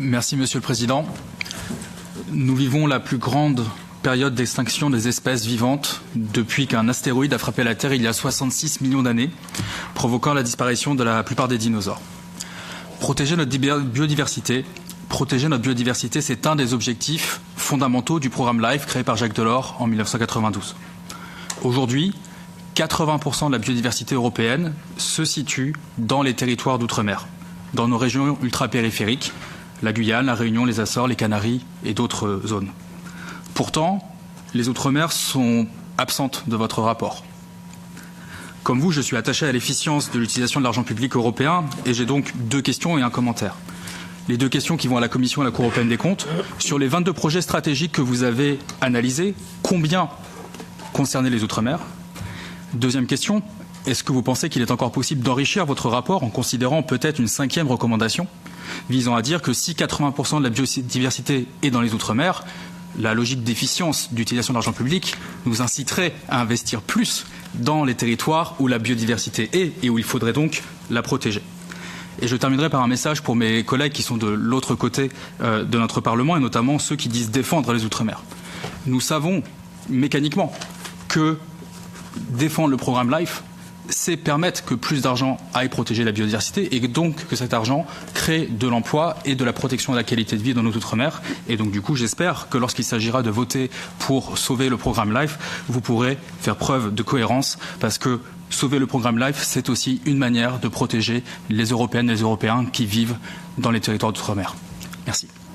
Merci Monsieur le Président. Nous vivons la plus grande période d'extinction des espèces vivantes depuis qu'un astéroïde a frappé la Terre il y a 66 millions d'années, provoquant la disparition de la plupart des dinosaures. Protéger notre biodiversité, c'est un des objectifs fondamentaux du programme LIFE créé par Jacques Delors en 1992. Aujourd'hui, 80% de la biodiversité européenne se situe dans les territoires d'outre-mer, dans nos régions ultra-périphériques, la Guyane, la Réunion, les Açores, les Canaries et d'autres zones. Pourtant, les Outre-mer sont absentes de votre rapport. Comme vous, je suis attaché à l'efficience de l'utilisation de l'argent public européen et j'ai donc deux questions et un commentaire. Les deux questions qui vont à la Commission et à la Cour européenne des comptes. Sur les 22 projets stratégiques que vous avez analysés, combien concernaient les Outre-mer? Deuxième question, est-ce que vous pensez qu'il est encore possible d'enrichir votre rapport en considérant peut-être une 5e recommandation visant à dire que si 80% de la biodiversité est dans les Outre-mer, la logique d'efficience d'utilisation de l'argent public nous inciterait à investir plus dans les territoires où la biodiversité est et où il faudrait donc la protéger. Et je terminerai par un message pour mes collègues qui sont de l'autre côté de notre Parlement et notamment ceux qui disent défendre les Outre-mer. Nous savons mécaniquement que défendre le programme LIFE, c'est permettre que plus d'argent aille protéger la biodiversité et donc que cet argent crée de l'emploi et de la protection de la qualité de vie dans nos Outre-mer. Et donc du coup, j'espère que lorsqu'il s'agira de voter pour sauver le programme LIFE, vous pourrez faire preuve de cohérence parce que sauver le programme LIFE, c'est aussi une manière de protéger les Européennes et les Européens qui vivent dans les territoires d'outre-mer. Merci.